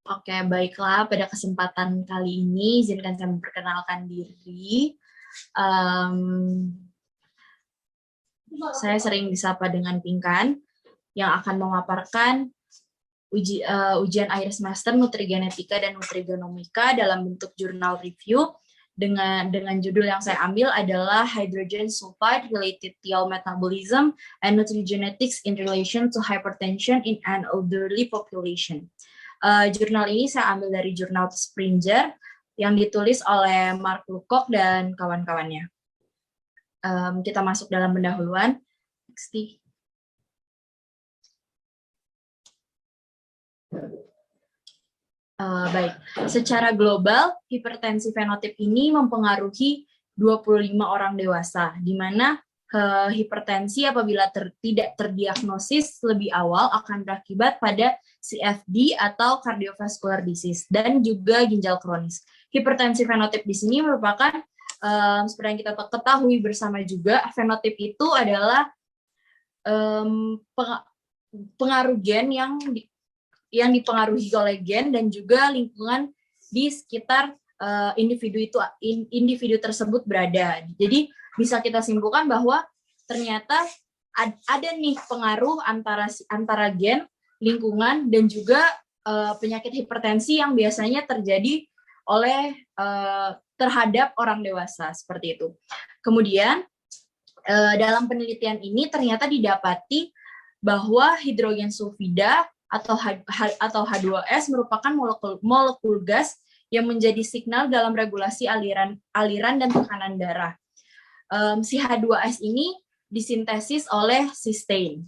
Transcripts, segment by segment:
Oke, baiklah. Pada kesempatan kali ini, izinkan saya memperkenalkan diri. Saya sering disapa dengan Pinkan, yang akan memaparkan ujian akhir semester Nutrigenetika dan Nutrigenomika dalam bentuk jurnal review dengan judul yang saya ambil adalah Hydrogen Sulfide Related TL Metabolism and Nutrigenetics in Relation to Hypertension in an Elderly Population. Jurnal ini saya ambil dari jurnal Springer yang ditulis oleh Mark Lucock dan kawan-kawannya. Kita masuk dalam pendahuluan. Next. Baik, secara global, hipertensi fenotip ini mempengaruhi 25 orang dewasa, di mana hipertensi apabila tidak terdiagnosis lebih awal akan berakibat pada CFD atau cardiovascular disease dan juga ginjal kronis. Hipertensi fenotip di sini merupakan seperti yang kita ketahui bersama juga, fenotip itu adalah pengaruh gen yang dipengaruhi oleh gen dan juga lingkungan di sekitar individu tersebut berada. Jadi bisa kita simpulkan bahwa ternyata ada nih pengaruh antara gen, lingkungan, dan juga penyakit hipertensi yang biasanya terjadi terhadap orang dewasa seperti itu. Kemudian dalam penelitian ini ternyata didapati bahwa hidrogen sulfida atau H2S merupakan molekul gas yang menjadi signal dalam regulasi aliran dan tekanan darah. Si H2S ini disintesis oleh cysteine.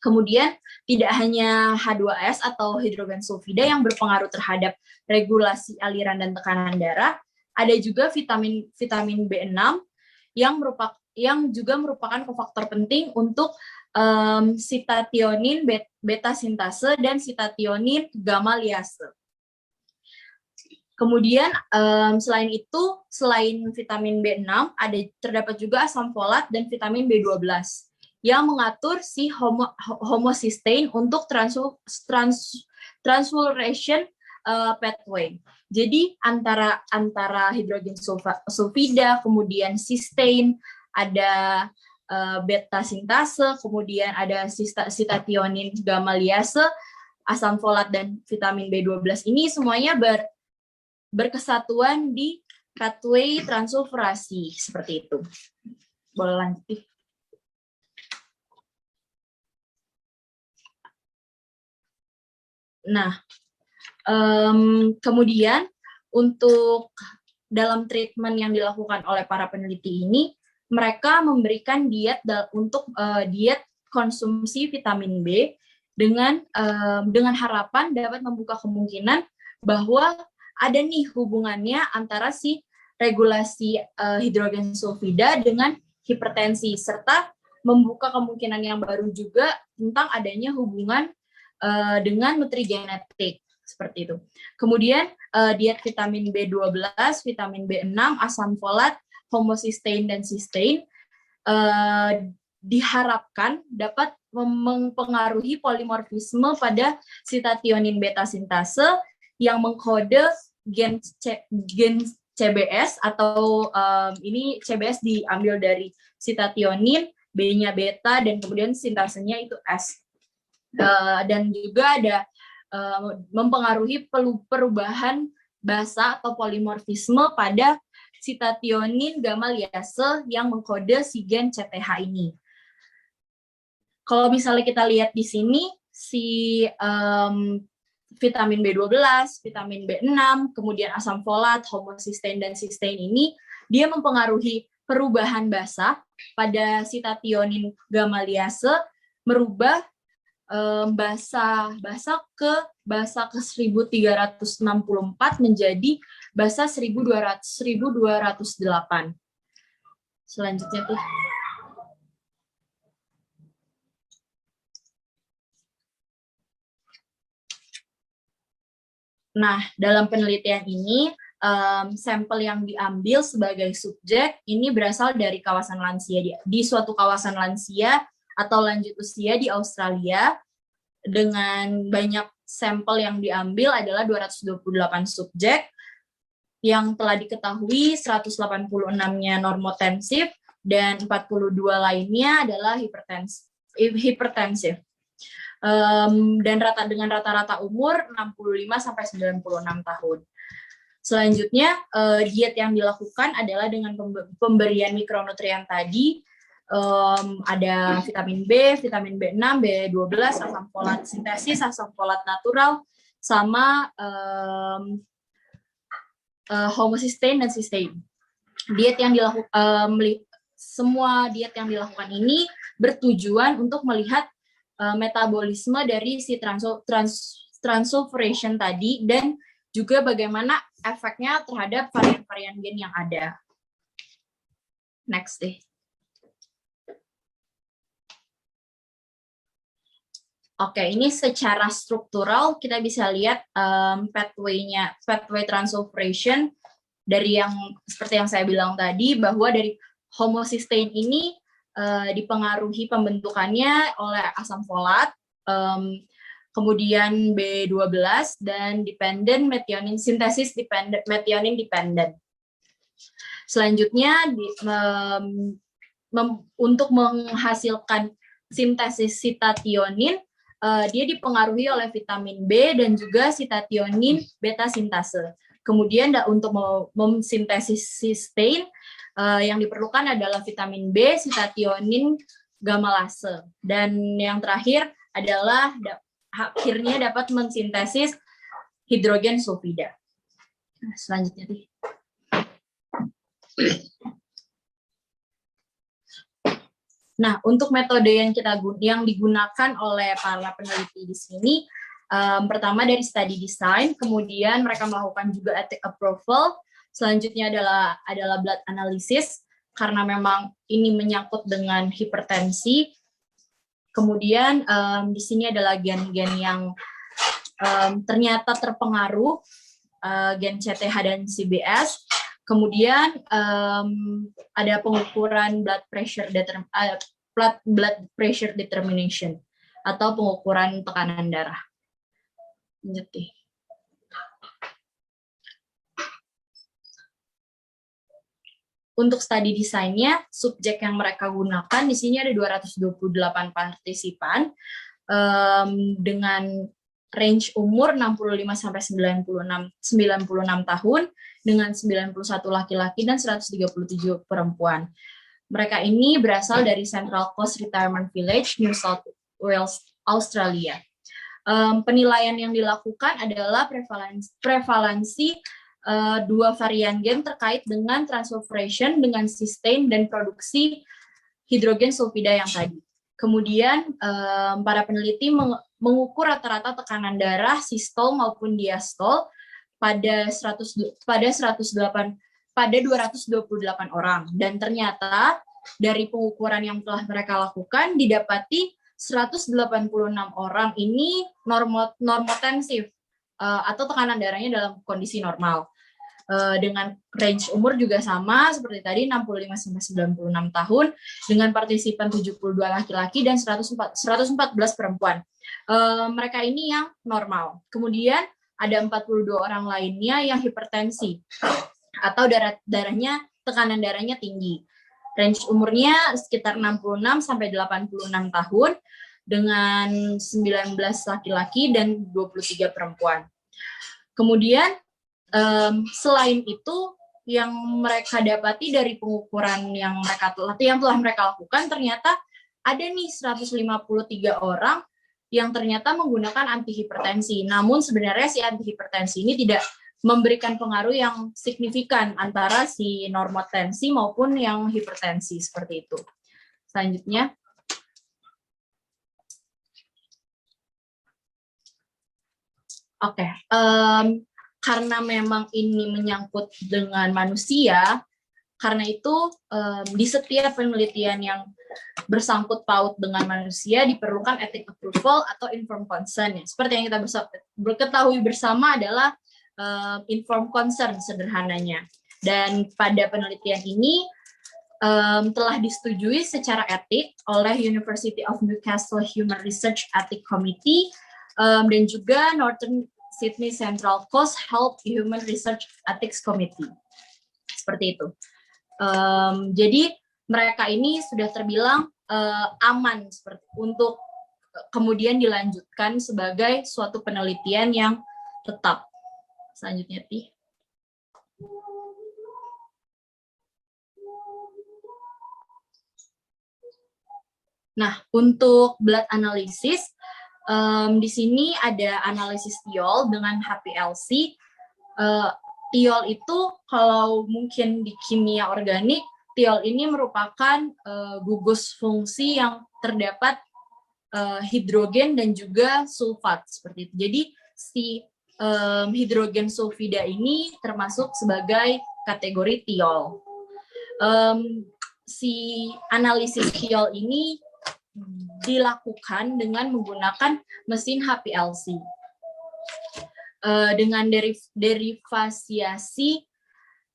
Kemudian tidak hanya H2S atau hidrogen sulfida yang berpengaruh terhadap regulasi aliran dan tekanan darah, ada juga vitamin B6 yang juga merupakan kofaktor penting untuk sitationin beta sintase dan sitationin gamma liase. Kemudian selain vitamin B6 terdapat juga asam folat dan vitamin B12 yang mengatur si homocysteine untuk transfloration pathway. Jadi antara hidrogen sulfida, kemudian cysteine, ada beta sintase, kemudian ada sitationin gamma liase, asam folat dan vitamin B12 ini semuanya berkesatuan di pathway transsulfurasi seperti itu. Boleh lanjut. Nah, kemudian untuk dalam treatment yang dilakukan oleh para peneliti ini, mereka memberikan diet untuk diet konsumsi vitamin B dengan harapan dapat membuka kemungkinan bahwa ada nih hubungannya antara si regulasi hidrogen sulfida dengan hipertensi, serta membuka kemungkinan yang baru juga tentang adanya hubungan dengan nutrigenetik seperti itu. Kemudian diet vitamin B12, vitamin B6, asam folat, homocysteine dan cysteine diharapkan dapat mempengaruhi polimorfisme pada sitationin beta sintase yang mengkode gen CBS atau ini CBS diambil dari sitationin, B-nya beta, dan kemudian sintasenya itu S. Dan juga ada mempengaruhi perubahan basa atau polimorfisme pada sitationin gamma liase yang mengkode si gen CTH ini. Kalau misalnya kita lihat di sini, si vitamin B12, vitamin B6, kemudian asam folat, homocysteine, dan cysteine ini, dia mempengaruhi perubahan basa pada sitationin gamma liase, merubah basa ke 1364 menjadi basa 1208. Selanjutnya tuh. Nah, dalam penelitian ini sampel yang diambil sebagai subjek ini berasal dari kawasan lansia di suatu kawasan lansia atau lanjut usia di Australia dengan banyak sampel yang diambil adalah 228 subjek, yang telah diketahui 186-nya normotensif dan 42 lainnya adalah hipertensif. Dan dengan rata-rata umur 65 sampai 96 tahun. Selanjutnya, diet yang dilakukan adalah dengan pemberian mikronutrien tadi, ada vitamin B, vitamin B6, B12, asam folat sintesis, asam folat natural, sama homocysteine dan cysteine. Diet yang semua diet yang dilakukan ini bertujuan untuk melihat metabolisme dari si transsulfuration tadi dan juga bagaimana efeknya terhadap varian-varian gen yang ada. Next deh. Oke, ini secara struktural kita bisa lihat pathway transsulfuration dari yang seperti yang saya bilang tadi, bahwa dari homocysteine ini dipengaruhi pembentukannya oleh asam folat, kemudian B12 dan dependent methionine sintesis methionine dependent. Selanjutnya untuk menghasilkan sintesis sitationin, dia dipengaruhi oleh vitamin B dan juga sitationin beta sintase. Kemudian untuk memsintesis cysteine, yang diperlukan adalah vitamin B, sitationin, gamalase. Dan yang terakhir adalah akhirnya dapat mensintesis hidrogen sulfida. Selanjutnya nih. Nah, untuk metode yang digunakan oleh para peneliti di sini, pertama dari study design, kemudian mereka melakukan juga ethic approval, selanjutnya adalah blood analysis, karena memang ini menyangkut dengan hipertensi. Kemudian di sini adalah gen-gen yang ternyata terpengaruh, gen CTH dan CBS. Kemudian ada pengukuran blood pressure determination atau pengukuran tekanan darah. Lanjut. Untuk study desainnya, subjek yang mereka gunakan di sini ada 228 partisipan dengan range umur 65 sampai 96 tahun dengan 91 laki-laki dan 137 perempuan. Mereka ini berasal dari Central Coast Retirement Village, New South Wales, Australia. Penilaian yang dilakukan adalah prevalensi dua varian gen terkait dengan transsulfuration dengan cysteine dan produksi hidrogen sulfida yang tadi. Kemudian para peneliti mengukur rata-rata tekanan darah sistol maupun diastol pada 228 orang, dan ternyata dari pengukuran yang telah mereka lakukan didapati 186 orang ini normotensif atau tekanan darahnya dalam kondisi normal. Dengan range umur juga sama seperti tadi, 65 sampai 96 tahun dengan partisipan 72 laki-laki dan 114 perempuan. Mereka ini yang normal. Kemudian ada 42 orang lainnya yang hipertensi atau tekanan darahnya tinggi. Range umurnya sekitar 66 sampai 86 tahun dengan 19 laki-laki dan 23 perempuan. Kemudian selain itu, yang mereka dapati dari pengukuran yang telah mereka lakukan, ternyata ada nih 153 orang yang ternyata menggunakan antihipertensi. Namun sebenarnya si antihipertensi ini tidak memberikan pengaruh yang signifikan antara si normotensi maupun yang hipertensi seperti itu. Selanjutnya. Oke. Karena memang ini menyangkut dengan manusia, karena itu di setiap penelitian yang bersangkut paut dengan manusia diperlukan ethic approval atau informed consent. Seperti yang kita ketahui bersama adalah informed consent sederhananya. Dan pada penelitian ini telah disetujui secara etik oleh University of Newcastle Human Research Ethics Committee dan juga Northern Sydney Central Coast Health Human Research Ethics Committee. Seperti itu. Jadi mereka ini sudah terbilang aman untuk kemudian dilanjutkan sebagai suatu penelitian yang tetap. Selanjutnya, Ti. Nah, untuk blood analysis, di sini ada analisis tiol dengan HPLC. Tiol itu kalau mungkin di kimia organik, tiol ini merupakan gugus fungsi yang terdapat hidrogen dan juga sulfat seperti itu. Jadi si hidrogen sulfida ini termasuk sebagai kategori tiol. Si analisis tiol ini dilakukan dengan menggunakan mesin HPLC. Dengan derivasiasi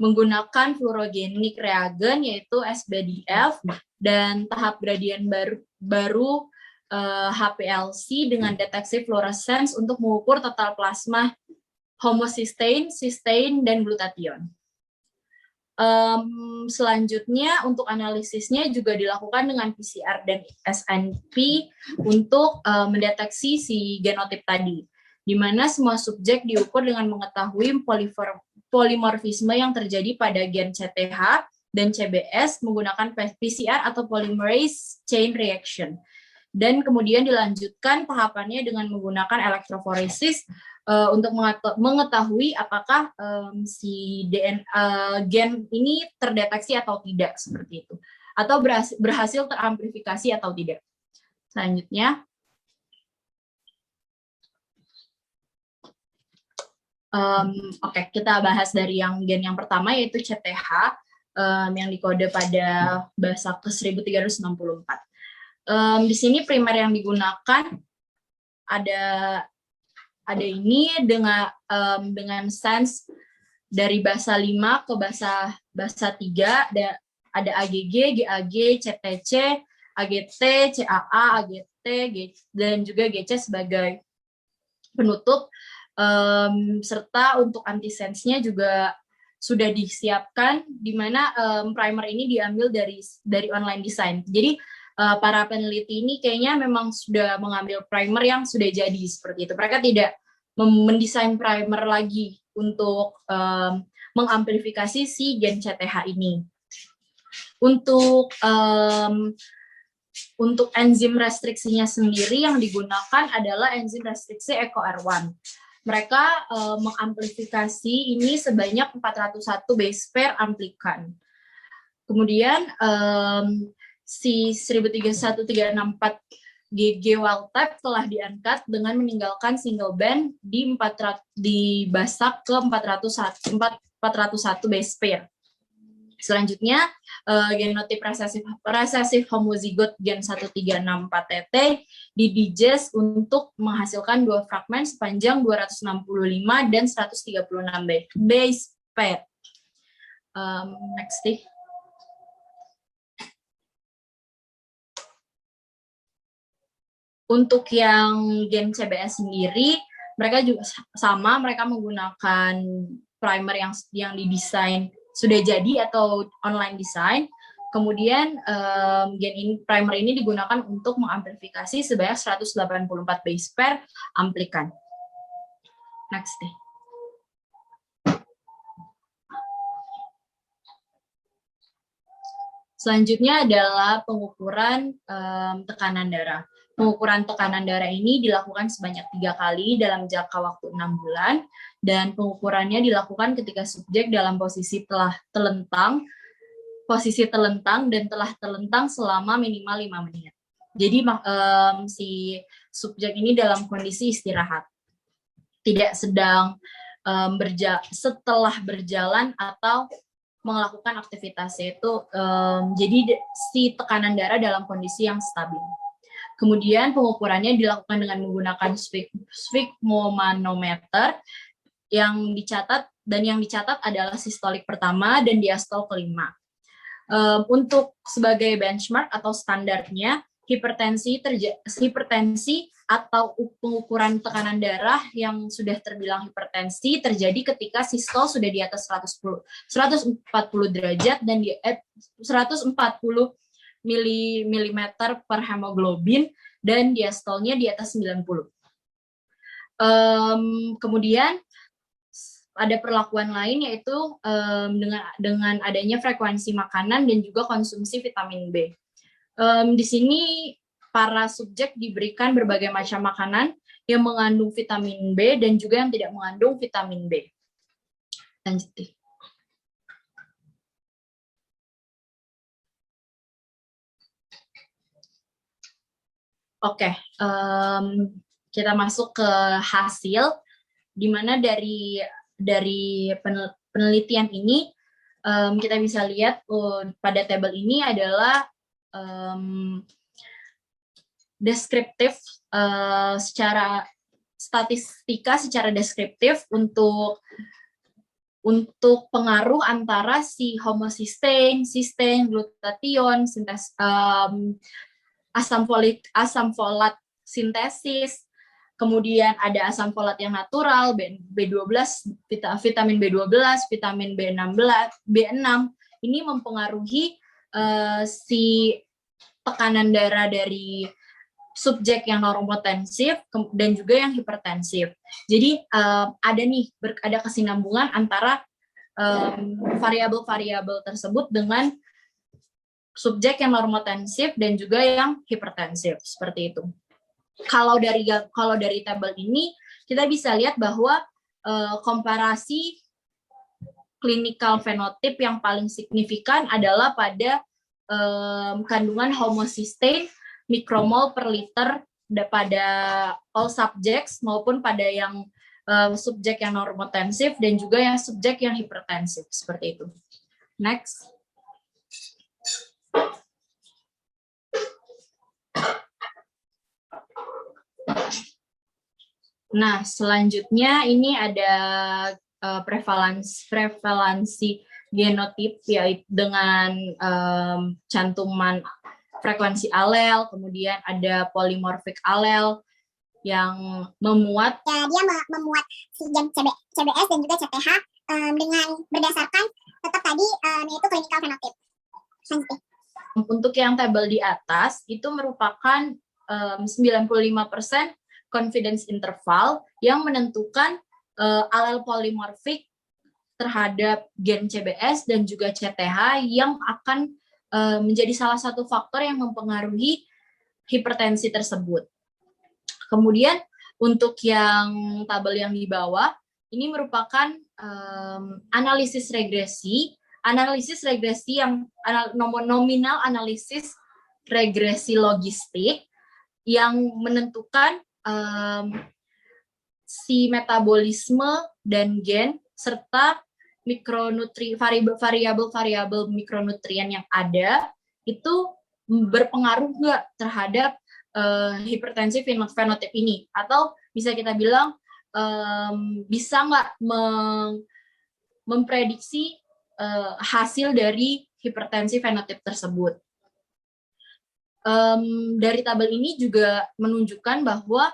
menggunakan fluorogenik reagen yaitu SBDF dan tahap gradien baru HPLC dengan deteksi fluorescence untuk mengukur total plasma homocysteine, cysteine, dan glutathione. Selanjutnya untuk analisisnya juga dilakukan dengan PCR dan SNP untuk mendeteksi si genotip tadi, di mana semua subjek diukur dengan mengetahui polimorfisme yang terjadi pada gen CTH dan CBS menggunakan PCR atau polymerase chain reaction. Dan kemudian dilanjutkan tahapannya dengan menggunakan elektroforesis untuk mengetahui apakah si gen ini terdeteksi atau tidak seperti itu, atau berhasil teramplifikasi atau tidak. Selanjutnya, oke, kita bahas dari gen yang pertama yaitu CTH yang dikode pada bahasa ke 1364. Di sini primer yang digunakan ada ini dengan sense dari basa 5 ke basa 3, ada AGG, GAG, CTC, AGT, CAA, AGT, dan juga GC sebagai penutup, serta untuk antisense-nya juga sudah disiapkan, di mana primer ini diambil dari online design. Jadi para peneliti ini kayaknya memang sudah mengambil primer yang sudah jadi seperti itu. Mereka tidak mendesain primer lagi untuk mengamplifikasi si gen CTH ini. Untuk enzim restriksinya sendiri yang digunakan adalah enzim restriksi EcoR1. Mereka mengamplifikasi ini sebanyak 401 base pair amplikan. Kemudian si 131364 GG wild type telah diangkat dengan meninggalkan single band di basak ke 401 base pair. Selanjutnya, genotip resesif homozigot gen 1364TT didigest untuk menghasilkan 2 fragmen sepanjang 265 dan 136 base pair. Next, deh. Untuk yang gen CBS sendiri, mereka juga sama, mereka menggunakan primer yang didesain sudah jadi atau online design. Kemudian primer ini digunakan untuk mengamplifikasi sebanyak 184 base pair amplikan. Next deh. Selanjutnya adalah pengukuran tekanan darah. Pengukuran tekanan darah ini dilakukan sebanyak 3 kali dalam jangka waktu 6 bulan, dan pengukurannya dilakukan ketika subjek dalam posisi telentang dan telah telentang selama minimal 5 menit. Jadi si subjek ini dalam kondisi istirahat, tidak sedang setelah berjalan atau melakukan aktivitas, yaitu jadi si tekanan darah dalam kondisi yang stabil. Kemudian pengukurannya dilakukan dengan menggunakan sphygmomanometer yang dicatat adalah sistolik pertama dan diastol kelima. Untuk sebagai benchmark atau standarnya, hipertensi atau pengukuran tekanan darah yang sudah terbilang hipertensi terjadi ketika sistol sudah di atas 140 derajat dan 140 milimeter per hemoglobin dan diastolnya di atas 90. Kemudian ada perlakuan lain yaitu dengan adanya frekuensi makanan dan juga konsumsi vitamin B. Di sini para subjek diberikan berbagai macam makanan yang mengandung vitamin B dan juga yang tidak mengandung vitamin B. Lanjut. Oke, kita masuk ke hasil, di mana dari penelitian ini kita bisa lihat pada tabel ini adalah deskriptif secara statistika secara deskriptif untuk pengaruh antara si homocysteine, cysteine, glutathione, asam folat sintesis, kemudian ada asam folat yang natural, B12, vitamin B12, vitamin B6, ini mempengaruhi si tekanan darah dari subjek yang normotensif dan juga yang hipertensif. Jadi ada kesinambungan antara variabel-variabel tersebut dengan subjek yang normotensif dan juga yang hipertensif, seperti itu. Kalau dari tabel ini kita bisa lihat bahwa komparasi clinical phenotype yang paling signifikan adalah pada kandungan homocysteine mikromol per liter pada all subjects maupun pada yang subjek yang normotensif dan juga yang subjek yang hipertensif, seperti itu. Next. Nah, selanjutnya ini ada prevalensi genotip yaitu dengan cantuman frekuensi alel, kemudian ada polymorphic alel yang memuat dia memuat si gen CBS dan juga CTH dengan berdasarkan tetap tadi yaitu clinical phenotype. Untuk yang tabel di atas itu merupakan 95% confidence interval yang menentukan alel polymorphic terhadap gen CBS dan juga CTH yang akan menjadi salah satu faktor yang mempengaruhi hipertensi tersebut. Kemudian untuk yang tabel yang di bawah, ini merupakan analisis regresi yang nominal analisis regresi logistik yang menentukan si metabolisme dan gen serta variabel mikronutrien yang ada itu berpengaruh nggak terhadap hipertensi fenotip ini, atau bisa kita bilang bisa nggak memprediksi hasil dari hipertensi fenotip tersebut. Dari tabel ini juga menunjukkan bahwa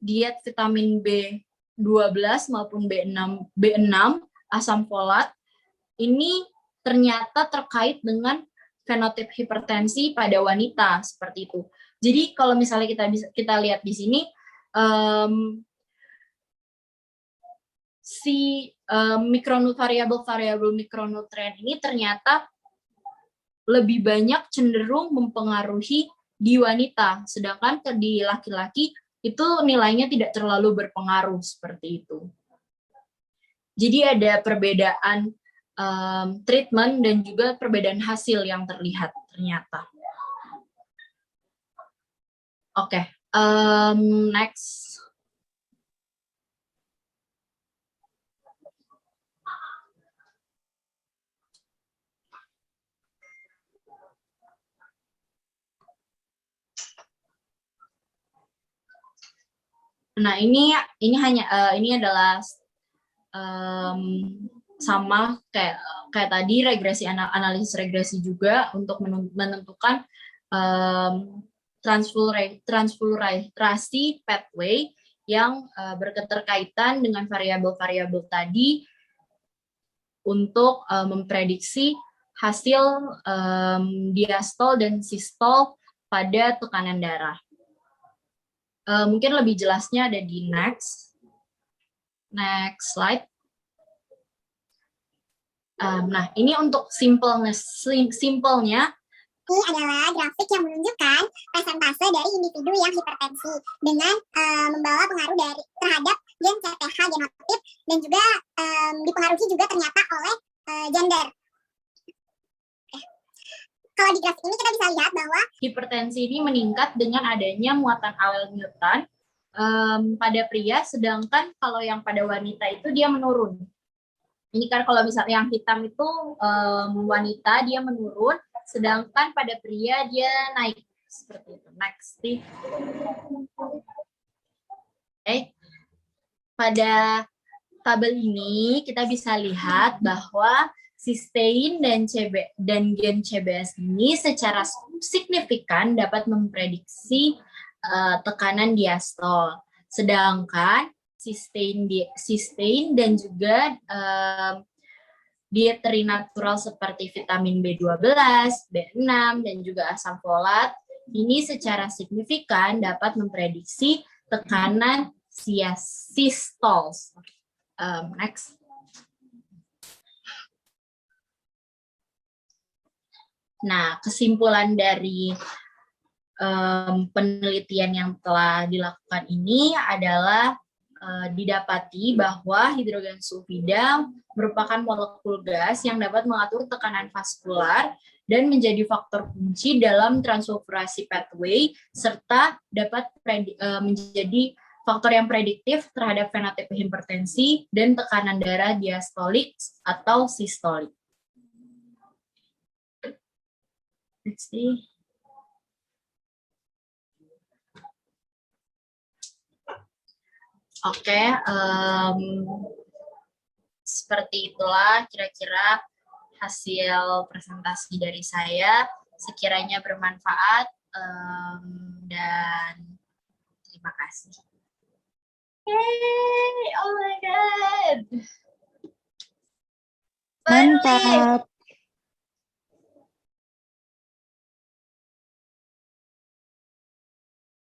diet vitamin B12 maupun B6 asam folat ini ternyata terkait dengan fenotip hipertensi pada wanita, seperti itu. Jadi kalau misalnya kita lihat di sini variabel mikronutrien ini ternyata lebih banyak cenderung mempengaruhi di wanita, sedangkan di laki-laki itu nilainya tidak terlalu berpengaruh, seperti itu. Jadi ada perbedaan treatment dan juga perbedaan hasil yang terlihat ternyata. Oke, next. Nah, ini adalah sama kayak tadi analisis regresi juga untuk menentukan transfigurasi pathway yang berketerkaitan dengan variabel-variabel tadi untuk memprediksi hasil diastol dan sistol pada tekanan darah. Mungkin lebih jelasnya ada di next slide. Nah, ini untuk simpelnya ini adalah grafik yang menunjukkan persentase dari individu yang hipertensi dengan membawa pengaruh terhadap gen CTH genotip dan juga dipengaruhi juga ternyata oleh gender. Kalau di grafik ini kita bisa lihat bahwa hipertensi ini meningkat dengan adanya muatan alel mutan pada pria, sedangkan kalau yang pada wanita itu dia menurun. Ini kan kalau misalnya yang hitam itu wanita dia menurun, sedangkan pada pria dia naik seperti itu. Next, pada tabel ini kita bisa lihat bahwa cysteine dan gen CBS ini secara signifikan dapat memprediksi tekanan diastol. Sedangkan cysteine dan juga dieteri natural seperti vitamin B12, B6, dan juga asam folat ini secara signifikan dapat memprediksi tekanan sistols. Next. Nah, kesimpulan dari penelitian yang telah dilakukan ini adalah didapati bahwa hidrogen sulfida merupakan molekul gas yang dapat mengatur tekanan vaskular dan menjadi faktor kunci dalam transfigurasi pathway serta dapat menjadi faktor yang prediktif terhadap fenotip hipertensi dan tekanan darah diastolik atau sistolik. Next. Oke, seperti itulah kira-kira hasil presentasi dari saya. Sekiranya bermanfaat dan terima kasih. Yay! Oh my God! Mantap.